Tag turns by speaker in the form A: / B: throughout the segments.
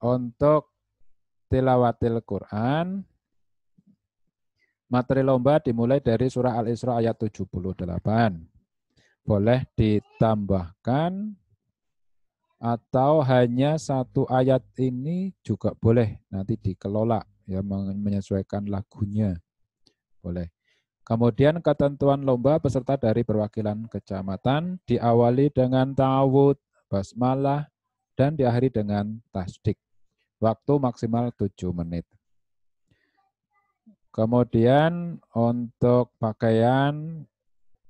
A: untuk tilawatil Quran, materi lomba dimulai dari surah Al-Isra ayat 78. Boleh ditambahkan atau hanya satu ayat ini juga boleh, nanti dikelola ya, menyesuaikan lagunya. Boleh. Kemudian ketentuan lomba peserta dari perwakilan kecamatan diawali dengan ta'awud, basmalah, dan diakhiri dengan tasdik. Waktu maksimal 7 menit. Kemudian untuk pakaian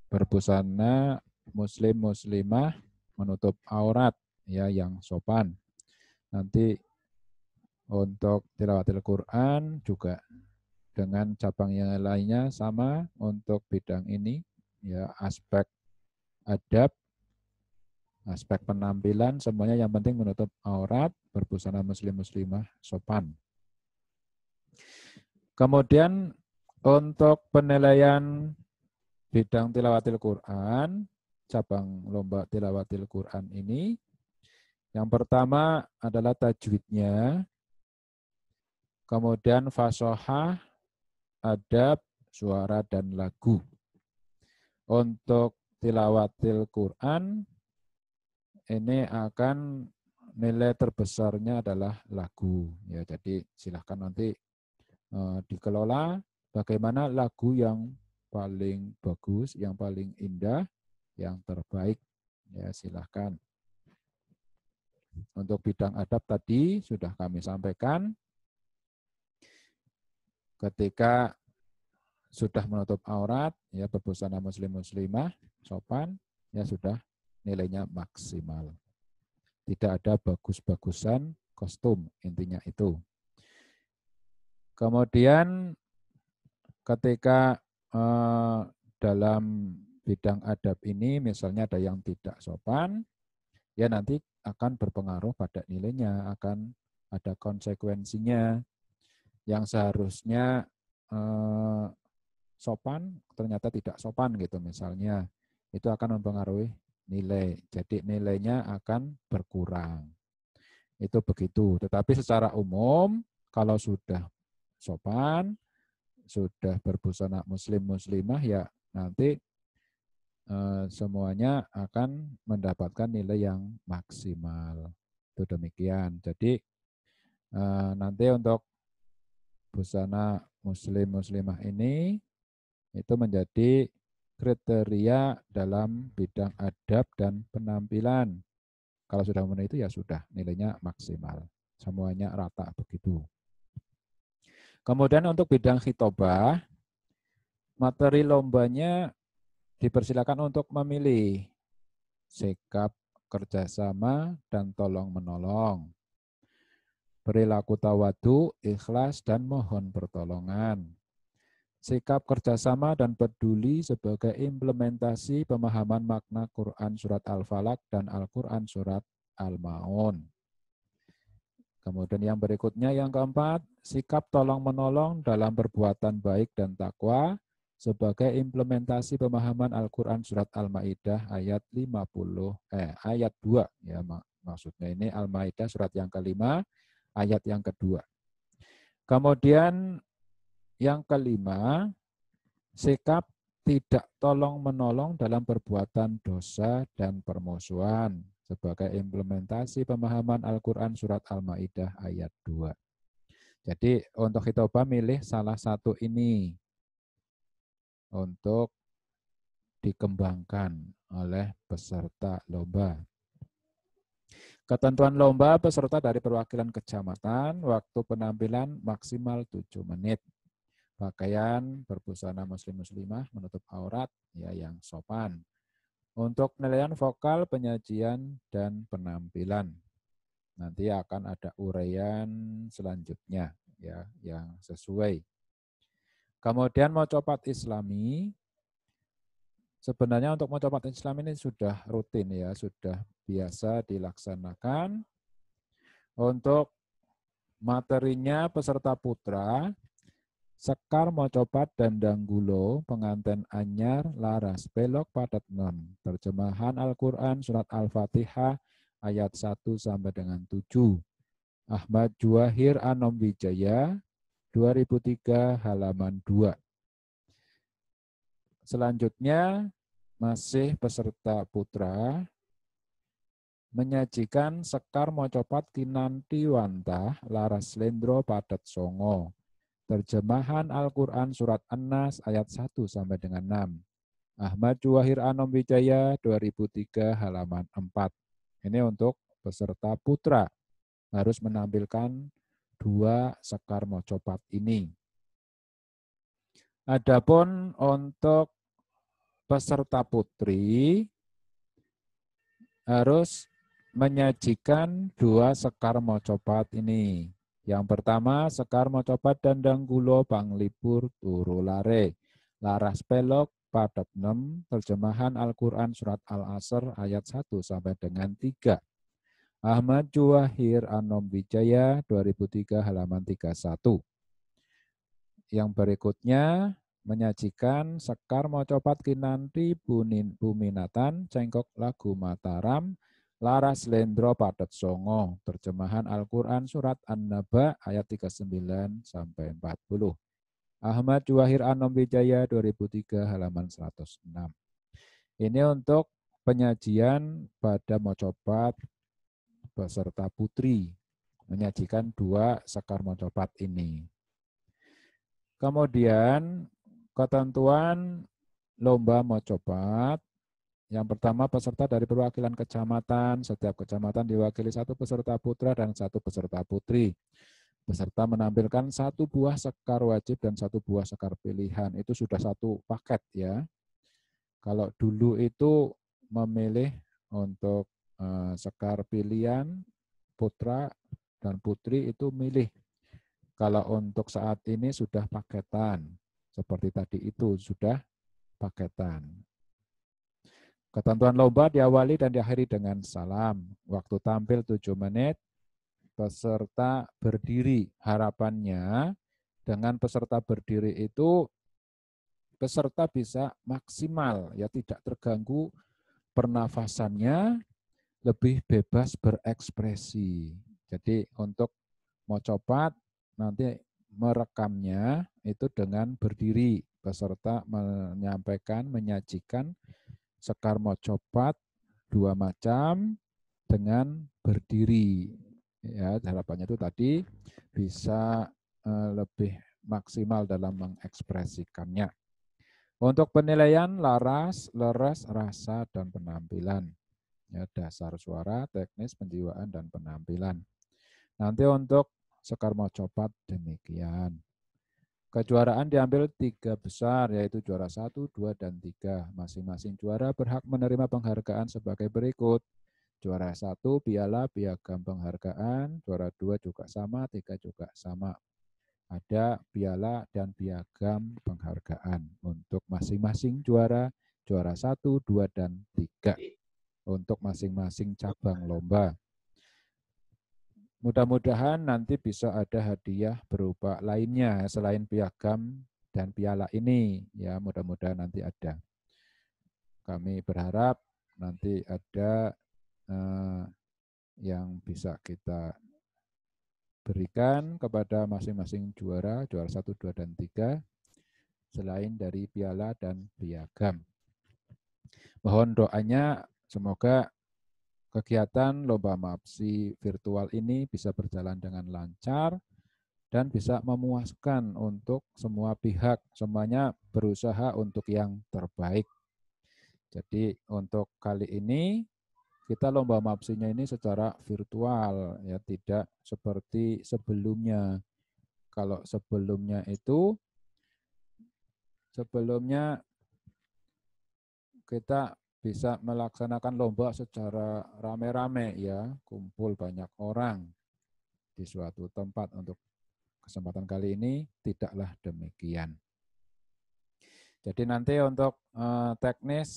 A: berbusana muslim-muslimah menutup aurat ya yang sopan. Nanti untuk tilawatil Quran juga dengan cabang yang lainnya sama untuk bidang ini ya, aspek adab, aspek penampilan semuanya yang penting menutup aurat, berbusana muslim-muslimah sopan. Kemudian untuk penilaian bidang tilawatil Quran, cabang lomba tilawatil Quran ini, yang pertama adalah tajwidnya, kemudian fasohah, adab, suara, dan lagu. Untuk tilawatil Quran, ini akan nilai terbesarnya adalah lagu. Ya, jadi silahkan nanti dikelola bagaimana lagu yang paling bagus, yang paling indah, yang terbaik. Ya, silahkan. Untuk bidang adab tadi sudah kami sampaikan. Ketika sudah menutup aurat, ya berbusana muslim-muslimah, sopan, ya sudah nilainya maksimal. Tidak ada bagus-bagusan kostum, intinya itu. Kemudian ketika dalam bidang adab ini misalnya ada yang tidak sopan, ya nanti akan berpengaruh pada nilainya, akan ada konsekuensinya. Yang seharusnya sopan ternyata tidak sopan gitu misalnya, itu akan mempengaruhi nilai. Jadi nilainya akan berkurang. Itu begitu. Tetapi secara umum kalau sudah sopan, sudah berbusana muslim-muslimah, ya nanti semuanya akan mendapatkan nilai yang maksimal. Itu demikian. Jadi nanti untuk busana muslim-muslimah ini itu menjadi kriteria dalam bidang adab dan penampilan. Kalau sudah memenuhi itu ya sudah nilainya maksimal. Semuanya rata begitu. Kemudian untuk bidang khitobah, materi lombanya dipersilakan untuk memilih sikap kerjasama dan tolong-menolong, perilaku tawadu, ikhlas, dan mohon pertolongan. Sikap kerjasama dan peduli sebagai implementasi pemahaman makna Quran Surat Al-Falaq dan Al-Quran Surat Al-Ma'un. Kemudian yang berikutnya, yang keempat, sikap tolong-menolong dalam perbuatan baik dan takwa sebagai implementasi pemahaman Al-Quran Surat Al-Ma'idah ayat 2, ya maksudnya ini Al-Ma'idah surat yang kelima, ayat yang kedua. Kemudian yang kelima, sikap tidak tolong-menolong dalam perbuatan dosa dan permusuhan sebagai implementasi pemahaman Al-Quran Surat Al-Ma'idah ayat 2. Jadi untuk khitobah milih salah satu ini untuk dikembangkan oleh peserta lomba. Ketentuan lomba peserta dari perwakilan kecamatan, waktu penampilan maksimal 7 menit. Pakaian berbusana muslim-muslimah menutup aurat ya yang sopan. Untuk penilaian vokal, penyajian, dan penampilan. Nanti akan ada uraian selanjutnya ya yang sesuai. Kemudian mau copat Islami. Sebenarnya untuk mencopat Islam ini sudah rutin ya, sudah biasa dilaksanakan. Untuk materinya peserta putra, sekar mocopat dan danggulo, penganten anyar, laras, pelok, padat non. Terjemahan Al-Quran Surat Al-Fatihah ayat 1 sampai dengan 7. Ahmad Juwahir Anom Wijaya 2003 halaman 2. Selanjutnya masih peserta putra menyajikan Sekar Mocopat Kinanti Wantah Laras Lendro Padat Songo. Terjemahan Al-Quran Surat An-Nas ayat 1 sampai dengan 6. Ahmad Juwahir Anom Wijaya 2003 halaman 4. Ini untuk peserta putra harus menampilkan 2 Sekar Mocopat ini. Adapun untuk peserta putri harus menyajikan 2 Sekar Mocopat ini. Yang pertama, Sekar Mocopat Dandang Gulo Panglipur Turu Lare. Laras Pelok Padat 6, terjemahan Al-Quran Surat Al-Asr ayat 1 sampai dengan 3. Ahmad Juwahir Anom Wijaya 2003 halaman 31. Yang berikutnya menyajikan Sekar Mocopat Kinanti Buminatan Cengkok Lagu Mataram Laras Lendro Padat Songo. Terjemahan Al-Quran Surat An-Naba ayat 39 sampai 40. Ahmad Juwahir Anom Wijaya 2003 halaman 106. Ini untuk penyajian pada Mocopat peserta putri. Menyajikan 2 Sekar Mocopat ini. Kemudian ketentuan lomba Mocopat. Yang pertama, peserta dari perwakilan kecamatan. Setiap kecamatan diwakili 1 peserta putra dan 1 peserta putri. Peserta menampilkan 1 buah sekar wajib dan 1 buah sekar pilihan. Itu sudah 1 paket ya. Kalau dulu itu memilih untuk sekar pilihan, putra dan putri itu milih. Kalau untuk saat ini sudah paketan. Seperti tadi itu sudah paketan. Ketentuan lomba diawali dan diakhiri dengan salam. Waktu tampil 7 menit, peserta berdiri. Harapannya dengan peserta berdiri itu peserta bisa maksimal, ya tidak terganggu pernafasannya, lebih bebas berekspresi. Jadi untuk Mocopat nanti merekamnya itu dengan berdiri. Peserta menyampaikan, menyajikan Sekar Mocopat 2 macam dengan berdiri. Ya, harapannya itu tadi bisa lebih maksimal dalam mengekspresikannya. Untuk penilaian laras, leres, rasa, dan penampilan. Ya, dasar suara, teknis, penjiwaan, dan penampilan. Nanti untuk Sekar Mocopat demikian. Kejuaraan diambil 3 besar, yaitu juara 1, 2, dan 3. Masing-masing juara berhak menerima penghargaan sebagai berikut. Juara 1 piala piagam penghargaan, juara 2 juga sama, 3 juga sama. Ada piala dan piagam penghargaan untuk masing-masing juara, juara 1, 2, dan 3. Untuk masing-masing cabang lomba. Mudah-mudahan nanti bisa ada hadiah berupa lainnya selain piagam dan piala ini. Ya, mudah-mudahan nanti ada. Kami berharap nanti ada yang bisa kita berikan kepada masing-masing juara, juara 1, 2, dan 3, selain dari piala dan piagam. Mohon doanya semoga kegiatan Lomba Mapsi virtual ini bisa berjalan dengan lancar dan bisa memuaskan untuk semua pihak. Semuanya berusaha untuk yang terbaik. Jadi untuk kali ini kita Lomba Mapsinya ini secara virtual, ya tidak seperti sebelumnya. Kalau sebelumnya itu, kita bisa melaksanakan lomba secara rame-rame ya, kumpul banyak orang di suatu tempat. Untuk kesempatan kali ini tidaklah demikian. Jadi nanti untuk teknis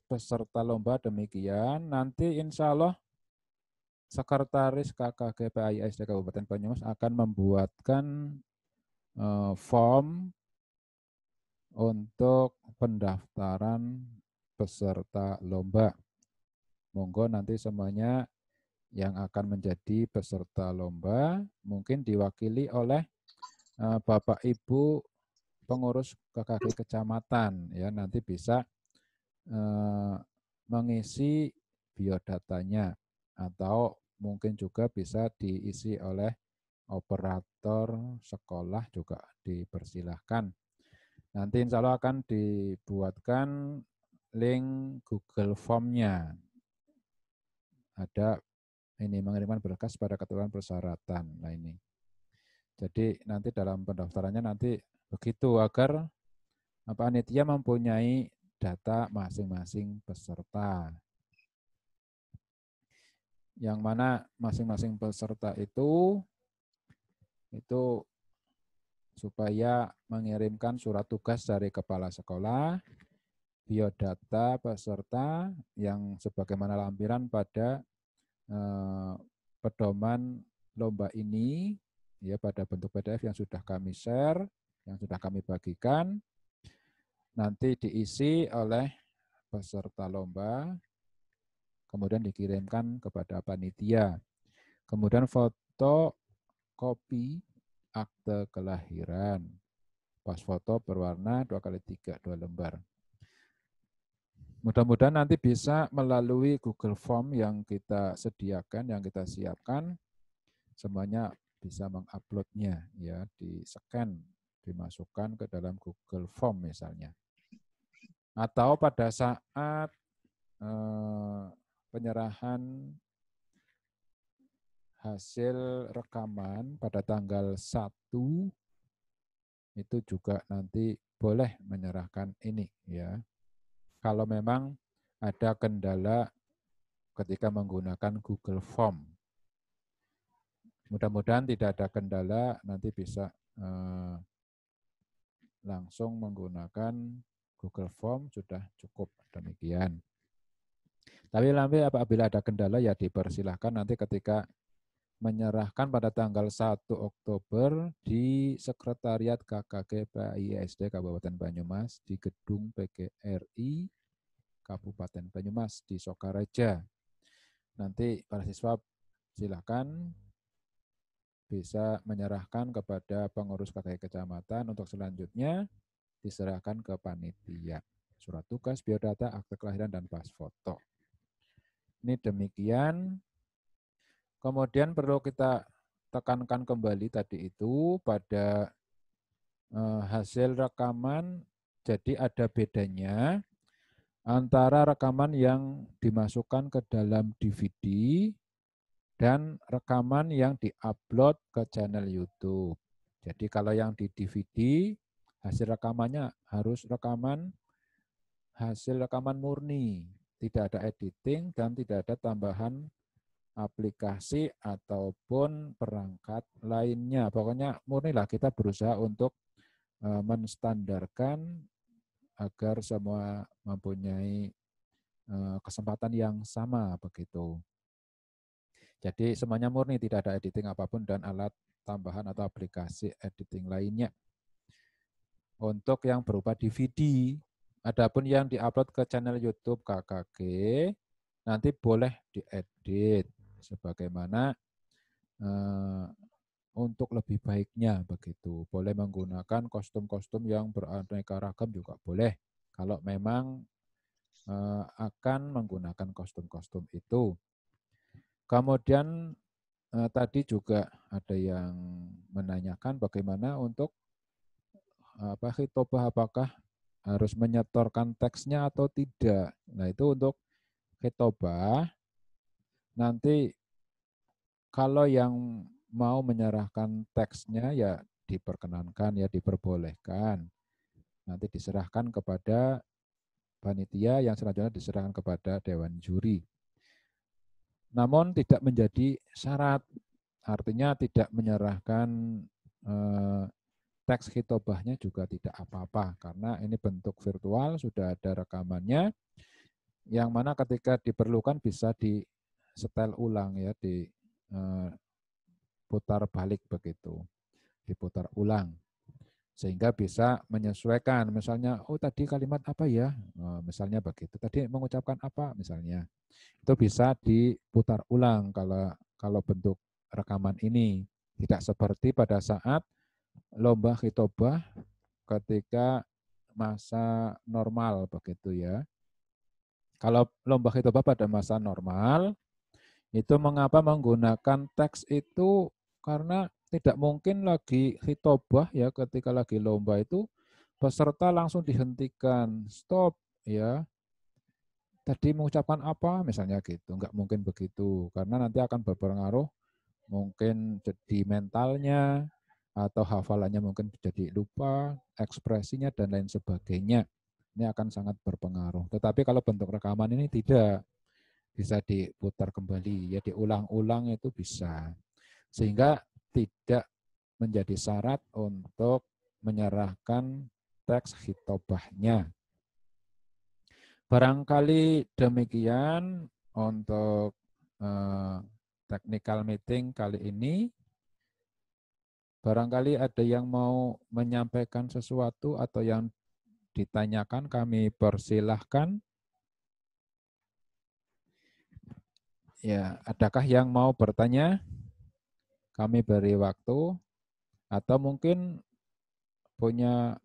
A: peserta lomba demikian. Nanti insya Allah Sekretaris KKG PAISD Kabupaten Banyumas akan membuatkan form untuk pendaftaran peserta lomba. Monggo nanti semuanya yang akan menjadi peserta lomba mungkin diwakili oleh Bapak Ibu pengurus KKG kecamatan, ya nanti bisa mengisi biodatanya atau mungkin juga bisa diisi oleh operator sekolah juga dipersilahkan. Nanti insya Allah akan dibuatkan link Google Form-nya. Ada ini mengirimkan berkas pada ketentuan persyaratan. Nah ini. Jadi nanti dalam pendaftarannya nanti begitu agar panitia mempunyai data masing-masing peserta. Yang mana masing-masing peserta itu supaya mengirimkan surat tugas dari kepala sekolah, biodata peserta yang sebagaimana lampiran pada pedoman lomba ini, ya pada bentuk PDF yang sudah kami share, yang sudah kami bagikan, nanti diisi oleh peserta lomba, kemudian dikirimkan kepada panitia. Kemudian foto kopi akte kelahiran, pas foto berwarna 2x3, 2 lembar. Mudah-mudahan nanti bisa melalui Google Form yang kita sediakan, yang kita siapkan, semuanya bisa menguploadnya, ya, di-scan, dimasukkan ke dalam Google Form misalnya. Atau pada saat penyerahan hasil rekaman pada tanggal 1 itu juga nanti boleh menyerahkan ini, ya. Kalau memang ada kendala ketika menggunakan Google Form. Mudah-mudahan tidak ada kendala, nanti bisa langsung menggunakan Google Form, sudah cukup demikian. Tapi apabila ada kendala ya dipersilahkan nanti ketika menyerahkan pada tanggal 1 Oktober di Sekretariat KKG PAISD Kabupaten Banyumas di Gedung PGRI Kabupaten Banyumas di Sokareja. Nanti para siswa silakan bisa menyerahkan kepada pengurus KKG kecamatan untuk selanjutnya diserahkan ke panitia. Surat tugas, biodata, akte kelahiran, dan pas foto. Ini demikian. Kemudian perlu kita tekankan kembali tadi itu pada hasil rekaman, jadi ada bedanya antara rekaman yang dimasukkan ke dalam DVD dan rekaman yang diupload ke channel YouTube. Jadi kalau yang di DVD, hasil rekamannya harus hasil rekaman murni, tidak ada editing dan tidak ada tambahan aplikasi ataupun perangkat lainnya. Pokoknya murnilah kita berusaha untuk menstandarkan agar semua mempunyai kesempatan yang sama begitu. Jadi semuanya murni, tidak ada editing apapun dan alat tambahan atau aplikasi editing lainnya. Untuk yang berupa DVD, adapun yang diupload ke channel YouTube KKG nanti boleh diedit sebagaimana untuk lebih baiknya begitu. Boleh menggunakan kostum-kostum yang beraneka ragam juga boleh. Kalau memang akan menggunakan kostum-kostum itu. Kemudian tadi juga ada yang menanyakan bagaimana untuk khitobah, apakah harus menyetorkan teksnya atau tidak. Nah itu untuk khitobah nanti kalau yang mau menyerahkan teksnya ya diperkenankan, ya diperbolehkan. Nanti diserahkan kepada panitia yang selanjutnya diserahkan kepada dewan juri. Namun tidak menjadi syarat, artinya tidak menyerahkan teks khitobahnya juga tidak apa-apa karena ini bentuk virtual, sudah ada rekamannya, yang mana ketika diperlukan bisa disetel ulang, ya, diputar balik begitu, diputar ulang sehingga bisa menyesuaikan. Misalnya, oh tadi kalimat apa ya? Misalnya begitu. Tadi mengucapkan apa misalnya. Itu bisa diputar ulang kalau bentuk rekaman ini. Tidak seperti pada saat lomba khitobah ketika masa normal begitu ya. Kalau lomba khitobah pada masa normal, itu mengapa menggunakan teks itu karena tidak mungkin lagi khitobah ya ketika lagi lomba itu peserta langsung dihentikan, stop ya. Tadi mengucapkan apa misalnya gitu, nggak mungkin begitu karena nanti akan berpengaruh mungkin jadi mentalnya atau hafalannya mungkin jadi lupa, ekspresinya dan lain sebagainya. Ini akan sangat berpengaruh. Tetapi kalau bentuk rekaman ini tidak bisa diputar kembali, ya diulang-ulang itu bisa. Sehingga tidak menjadi syarat untuk menyerahkan teks khitobahnya. Barangkali demikian untuk technical meeting kali ini. Barangkali ada yang mau menyampaikan sesuatu atau yang ditanyakan, kami persilahkan. Ya, adakah yang mau bertanya? Kami beri waktu. Atau mungkin punya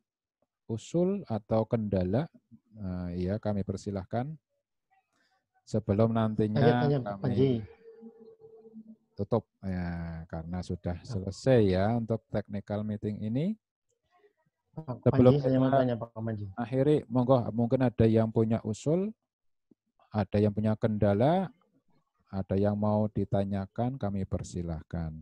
A: usul atau kendala, ya kami persilahkan. Sebelum
B: Saya
A: nantinya
B: tanya Pak Panji.
A: kami tutup ya, karena sudah selesai ya untuk technical meeting ini.
B: Pak
A: Sebelum
B: Panji, saya mau
A: kita
B: tanya Pak Panji.
A: akhiri, monggo mungkin ada yang punya usul, ada yang punya kendala, ada yang mau ditanyakan, kami persilahkan.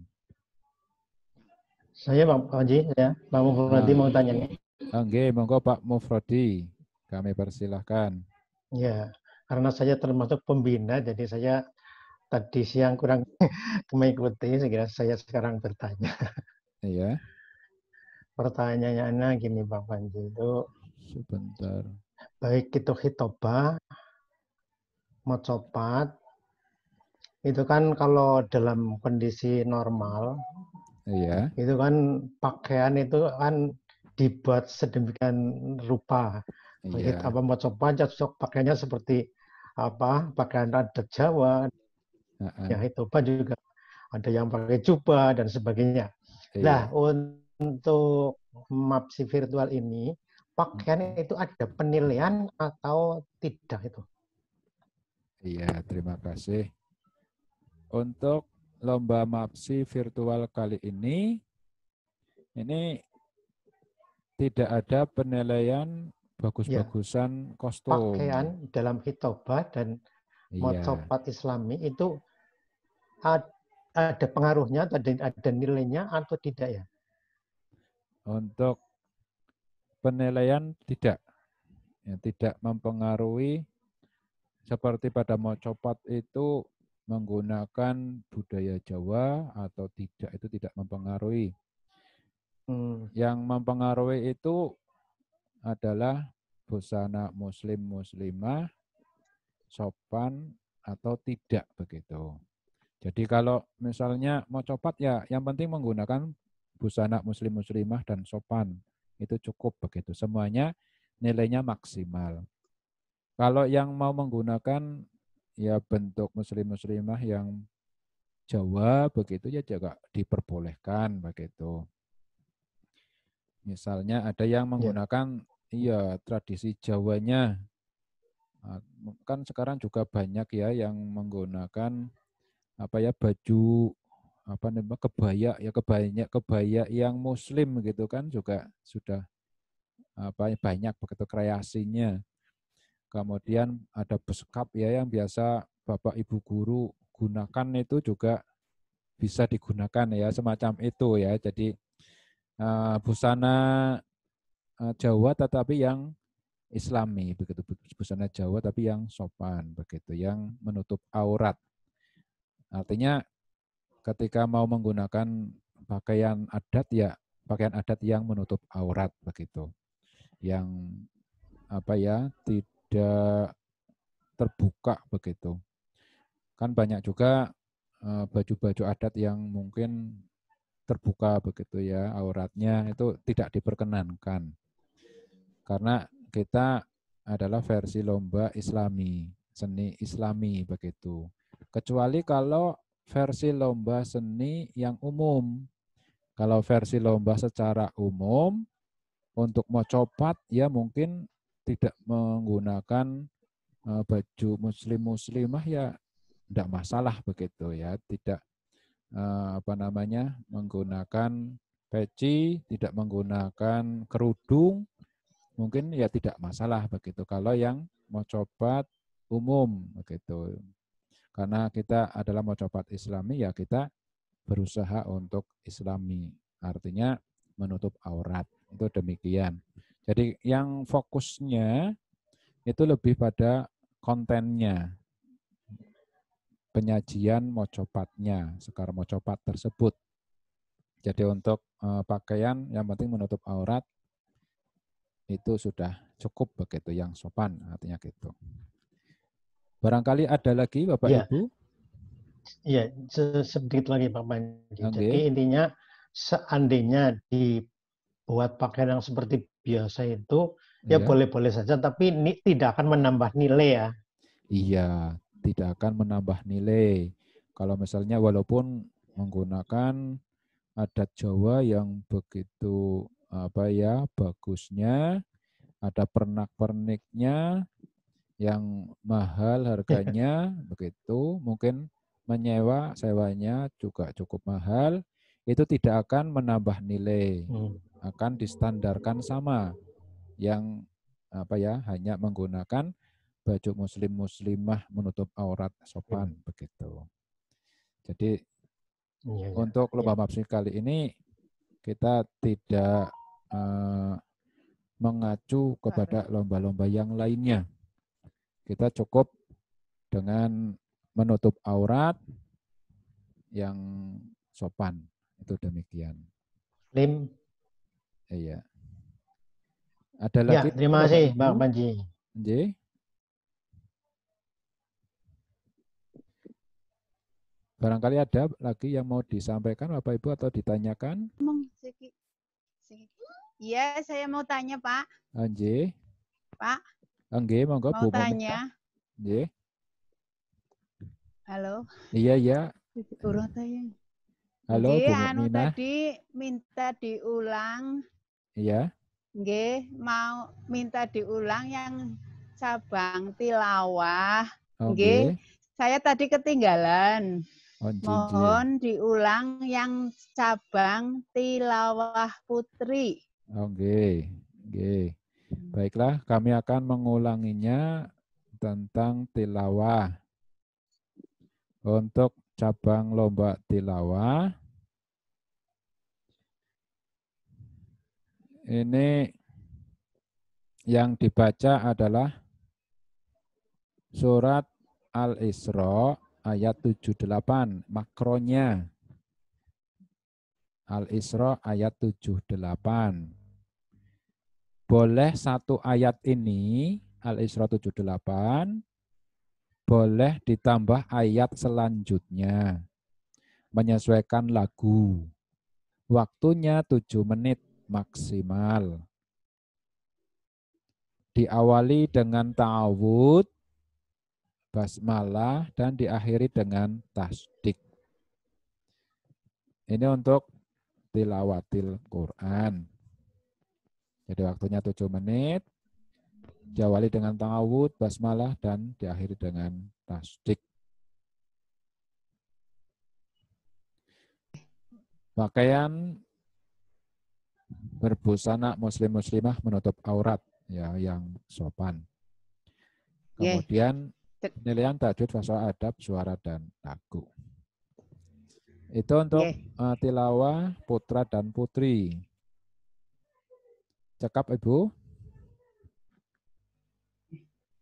B: Saya Pak Panji, ya, Pak Mufradi mau tanya nih.
A: Oke, monggo Pak Mufrodi, kami persilahkan.
B: Ya, karena saya termasuk pembina, jadi saya tadi siang kurang mengikuti, sehingga saya sekarang bertanya.
A: Iya.
B: Pertanyaannya gini Pak Panji, itu
A: Sebentar.
B: baik itu khitobah, mocopat, itu kan kalau dalam kondisi normal,
A: Iya.
B: itu kan pakaian itu kan dibuat sedemikian rupa. Begitu
A: Iya.
B: apa mocopat, pakaiannya seperti apa pakaian adat Jawa, ya khitobah juga ada yang pakai jubah dan sebagainya. Nah,
A: Iya.
B: untuk MAPSI virtual ini, pakaian itu ada penilaian atau tidak itu?
A: Iya, terima kasih. Untuk lomba MAPSI virtual kali ini tidak ada penilaian
B: Ya,
A: bagus-bagusan kostum.
B: pakaian dalam khitobah dan
A: Iya.
B: mocopat Islami itu ada pengaruhnya, ada nilainya atau tidak ya?
A: Untuk penilaian tidak. Ya, tidak mempengaruhi seperti pada mocopat itu menggunakan budaya Jawa atau tidak, itu tidak mempengaruhi. Yang mempengaruhi itu adalah busana muslim-muslimah, sopan atau tidak begitu. Jadi kalau misalnya mau copat ya yang penting menggunakan busana muslim-muslimah dan sopan. Itu cukup begitu. Semuanya nilainya maksimal. Kalau yang mau menggunakan ya bentuk muslim-muslimah yang Jawa begitu ya juga diperbolehkan begitu. Misalnya ada yang menggunakan iya tradisi Jawanya. Kan sekarang juga banyak ya yang menggunakan apa ya baju apa namanya kebaya ya kebaya yang muslim gitu kan juga sudah apa banyak begitu kreasinya. Kemudian ada beskap ya yang biasa Bapak Ibu guru gunakan itu juga bisa digunakan ya semacam itu ya. Jadi busana Jawa tetapi yang Islami begitu, busana Jawa tapi yang sopan begitu, yang menutup aurat. Artinya ketika mau menggunakan pakaian adat ya pakaian adat yang menutup aurat begitu, yang apa ya tidak terbuka begitu. Kan banyak juga baju-baju adat yang mungkin terbuka begitu ya, auratnya itu tidak diperkenankan. Karena kita adalah versi lomba Islami, seni Islami begitu. Kecuali kalau versi lomba seni yang umum. Kalau versi lomba secara umum, untuk mau copat ya mungkin tidak menggunakan baju muslim-muslimah ya tidak masalah begitu ya, tidak menggunakan peci, tidak menggunakan kerudung, mungkin ya tidak masalah begitu. Kalau yang mau copat umum begitu, karena kita adalah mau copat Islami ya kita berusaha untuk Islami, artinya menutup aurat, itu demikian. Jadi yang fokusnya itu lebih pada kontennya, penyajian mocopatnya, sekar mocopat tersebut. Jadi untuk pakaian yang penting menutup aurat itu sudah cukup begitu, yang sopan artinya gitu. Barangkali ada lagi Bapak
B: Ya,
A: Ibu?
B: ya, sedikit lagi Pak Panji. Jadi
A: Okay.
B: intinya seandainya dibuat pakaian yang seperti biasa itu ya
A: Iya.
B: boleh-boleh saja, tapi ini tidak akan menambah nilai ya.
A: Iya, tidak akan menambah nilai. Kalau misalnya walaupun menggunakan adat Jawa yang begitu bagusnya, ada pernak-perniknya yang mahal harganya begitu, mungkin sewanya juga cukup mahal, itu tidak akan menambah nilai, akan distandarkan sama yang hanya menggunakan baju muslim-muslimah menutup aurat sopan begitu. Jadi untuk lomba mapsi kali ini kita tidak mengacu kepada lomba-lomba yang lainnya. Kita cukup dengan menutup aurat yang sopan. Itu demikian. Iya. Ada lagi
B: terima
A: Bapak
B: kasih Pak
A: Ibu?
B: Panji.
A: Barangkali ada lagi yang mau disampaikan Bapak Ibu atau ditanyakan?
C: Iya, saya mau tanya Pak.
A: Nggih.
C: Pak.
A: Nggih, monggo
C: mau
A: Bu
C: tanya.
A: Nggih.
C: Halo.
A: Iya, iya.
C: Urut tanya.
A: Halo Bu Mukminah.
C: Tadi minta diulang.
A: Iya.
C: Nggih, mau minta diulang yang cabang tilawah. Nggih, saya tadi ketinggalan. Mohon diulang yang cabang tilawah putri.
A: Oke. Baiklah, kami akan mengulanginya tentang tilawah. Untuk cabang lomba tilawah, ini yang dibaca adalah surat Al-Isra ayat 78, makronya. Al-Isra ayat 78. Boleh satu ayat ini, Al-Isra 78, boleh ditambah ayat selanjutnya. Menyesuaikan lagu. Waktunya 7 menit maksimal. Diawali dengan ta'awud, basmalah, dan diakhiri dengan tasdik. Ini untuk tilawatil Quran. Jadi waktunya 7 menit, diawali dengan ta'awud, basmalah, dan diakhiri dengan tasdik. Pakaian berbusana muslim-muslimah menutup aurat ya yang sopan. Kemudian penilaian tajwid, fasoha, adab, suara, dan lagu. Itu untuk tilawah putra dan putri. Cekap Ibu?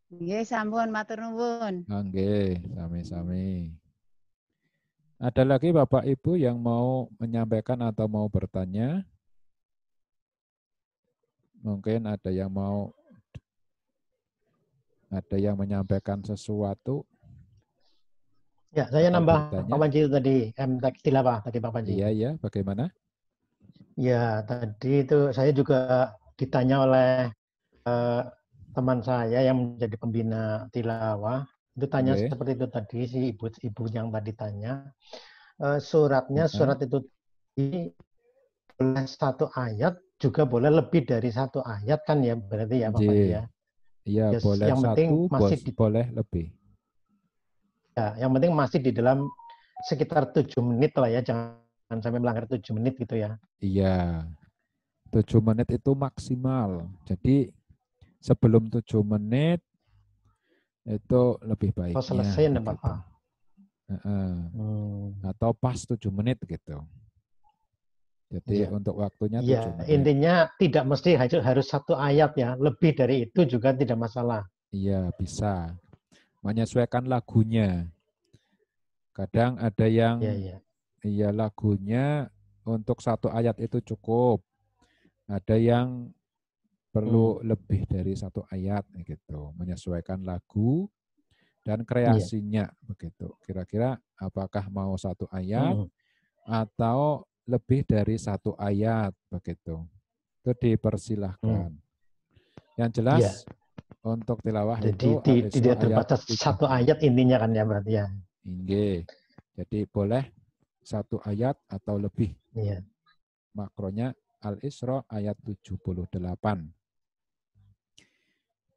C: Nggih, sampun matur nuwun.
A: Nggih, sami-sami. Ada lagi Bapak Ibu yang mau menyampaikan atau mau bertanya? Mungkin ada yang menyampaikan sesuatu.
B: Ya, saya
A: atau
B: nambah
A: bertanya?
B: Pak Panji itu tadi, tilawah tadi Pak Panji.
A: Iya, ya, bagaimana?
B: Ya, tadi itu saya juga ditanya oleh teman saya yang menjadi pembina tilawah. Itu tanya
A: Oke.
B: seperti itu tadi, si ibu yang tadi tanya. Suratnya, surat itu boleh satu ayat, juga boleh lebih dari satu ayat kan ya, berarti ya Pak Panji ya.
A: Iya,
B: Yes,
A: boleh
B: yang penting
A: satu,
B: masih di,
A: boleh lebih.
B: ya, yang penting masih di dalam sekitar 7 menit lah ya, jangan sampai melanggar 7 menit gitu ya.
A: Iya, 7 menit itu maksimal. Jadi sebelum 7 menit itu lebih
B: Kalau
A: baiknya
B: selesai enggak
A: begitu.
B: apa-apa.
A: Atau pas 7 menit gitu. Jadi
B: Ya.
A: untuk waktunya 7
B: Ya,
A: menit.
B: intinya tidak mesti harus satu ayat ya, lebih dari itu juga tidak masalah.
A: Iya, bisa. Menyesuaikan lagunya. Kadang ada yang
B: Ya.
A: iya lagunya untuk satu ayat itu cukup. Ada yang perlu lebih dari satu ayat gitu, menyesuaikan lagu dan kreasinya begitu. Kira-kira apakah mau satu ayat atau lebih dari satu ayat begitu. Itu dipersilahkan. Yang jelas untuk tilawah
B: Jadi
A: itu Al-Isra
B: tidak
A: ayat
B: terbatas
A: 70.
B: satu ayat intinya kan ya berarti ya.
A: Inge. Jadi boleh satu ayat atau lebih.
B: Iya.
A: Makronya Al-Isra ayat 78.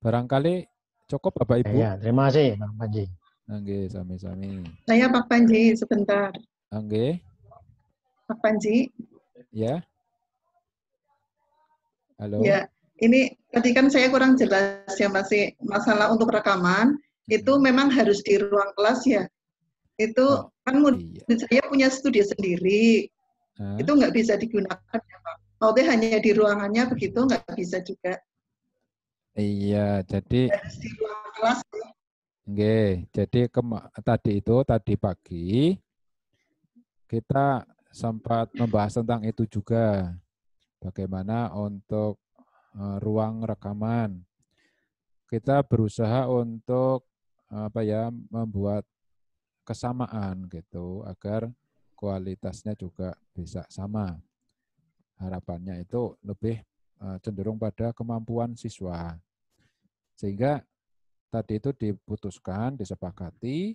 A: Barangkali cukup Bapak Ibu?
B: Ya, terima kasih Bang Panji.
A: Angge, sami-sami.
D: Saya Pak Panji sebentar.
A: Angge.
D: Pak Panji.
A: Ya. Halo.
D: Ya, ini tadi kan saya kurang jelas ya, masih masalah untuk rekaman itu memang harus di ruang kelas ya. Itu kan murid saya punya studio sendiri. Itu nggak bisa digunakan ya Pak. Maksudnya hanya di ruangannya begitu nggak bisa juga.
A: Iya, jadi
D: harus di ruang kelas.
A: jadi tadi pagi kita sempat membahas tentang itu juga. Bagaimana untuk ruang rekaman. Kita berusaha untuk membuat kesamaan gitu agar kualitasnya juga bisa sama. Harapannya itu lebih cenderung pada kemampuan siswa. Sehingga tadi itu diputuskan, disepakati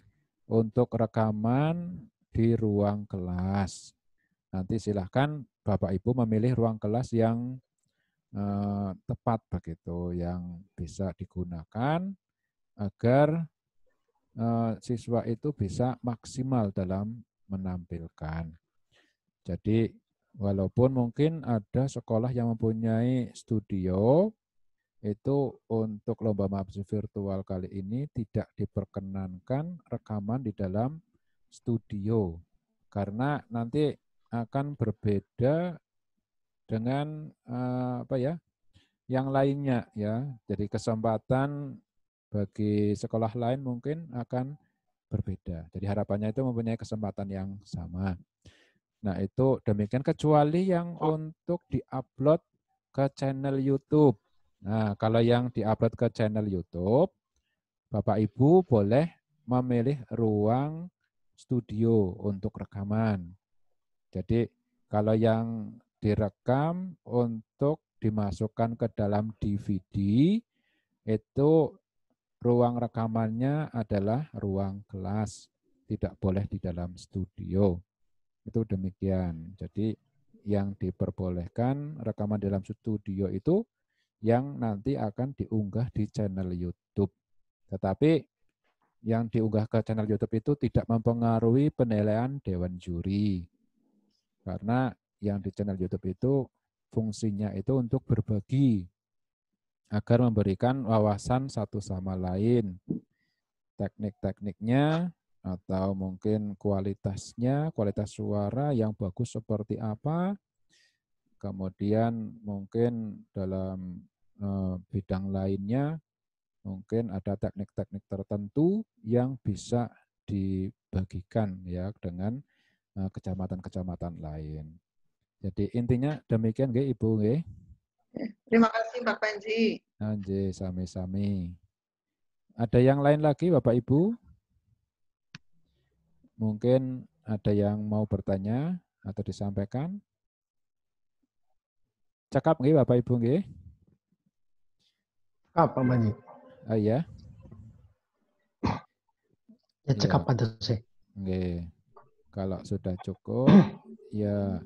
A: untuk rekaman di ruang kelas. Nanti silahkan Bapak Ibu memilih ruang kelas yang tepat begitu, yang bisa digunakan agar siswa itu bisa maksimal dalam menampilkan. Jadi walaupun mungkin ada sekolah yang mempunyai studio, itu untuk lomba mahasiswa virtual kali ini tidak diperkenankan rekaman di dalam studio karena nanti akan berbeda dengan yang lainnya ya. Jadi kesempatan bagi sekolah lain mungkin akan berbeda. Jadi harapannya itu mempunyai kesempatan yang sama. Nah, itu demikian kecuali yang untuk diupload ke channel YouTube. Nah, kalau yang diupload ke channel YouTube, Bapak Ibu boleh memilih ruang studio untuk rekaman. Jadi kalau yang direkam untuk dimasukkan ke dalam DVD, itu ruang rekamannya adalah ruang kelas, tidak boleh di dalam studio. Itu demikian. Jadi yang diperbolehkan rekaman dalam studio itu yang nanti akan diunggah di channel YouTube. Tetapi yang diunggah ke channel YouTube itu tidak mempengaruhi penilaian Dewan Juri. Karena yang di channel YouTube itu fungsinya itu untuk berbagi agar memberikan wawasan satu sama lain. Teknik-tekniknya atau mungkin kualitas suara yang bagus seperti apa. Kemudian mungkin dalam bidang lainnya mungkin ada teknik-teknik tertentu yang bisa dibagikan ya dengan kecamatan-kecamatan lain. Jadi intinya demikian nggih Ibu nggih.
D: Terima kasih Pak Panji.
A: Nggih, sami-sami. Ada yang lain lagi Bapak Ibu? mungkin ada yang mau bertanya atau disampaikan? Cakap nggih Bapak Ibu nggih?
B: Apa Manji?
A: Oh iya.
B: Ya cekap aja sih.
A: Nggih. Kalau sudah cukup, ya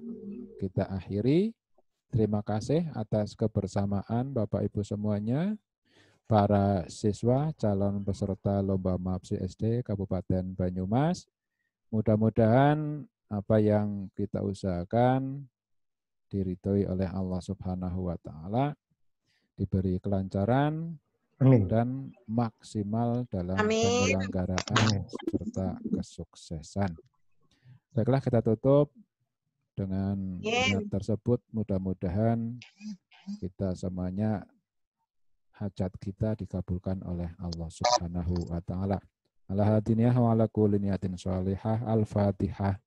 A: kita akhiri. Terima kasih atas kebersamaan Bapak Ibu semuanya, para siswa calon peserta Lomba MAPSI SD Kabupaten Banyumas. Mudah-mudahan apa yang kita usahakan diridhoi oleh Allah Subhanahu wa Ta'ala, diberi kelancaran,
B: Amin.
A: dan maksimal dalam penyelenggaraan serta kesuksesan. Baiklah, kita tutup dengan niat tersebut. Mudah-mudahan kita semuanya hajat kita dikabulkan oleh Allah Subhanahu wa Ta'ala. Ala hadiniyah wa ala kulli niyatin sholihah. Al-Fatihah.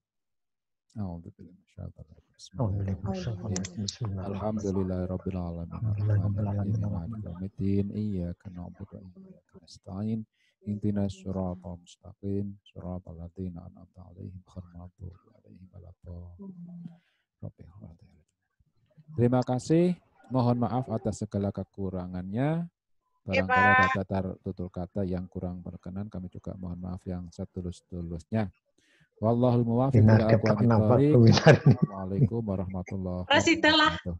A: Alhamdulillahirabbil alamin. Arrahmanirrahim. Iyyaka na'budu wa iyyaka nasta'in. Ihdinas siratal mustaqim. Siratal ladzina an'amta 'alaihim ghairil maghdubi 'alaihim waladdallin. Terima kasih. Mohon maaf atas segala kekurangannya. Barangkali ada tutur kata yang kurang berkenan, kami juga mohon maaf yang setulus-tulusnya. Wallahul muwaffiq ila aqwamit thoriq. Assalamualaikum warahmatullahi wabarakatuh.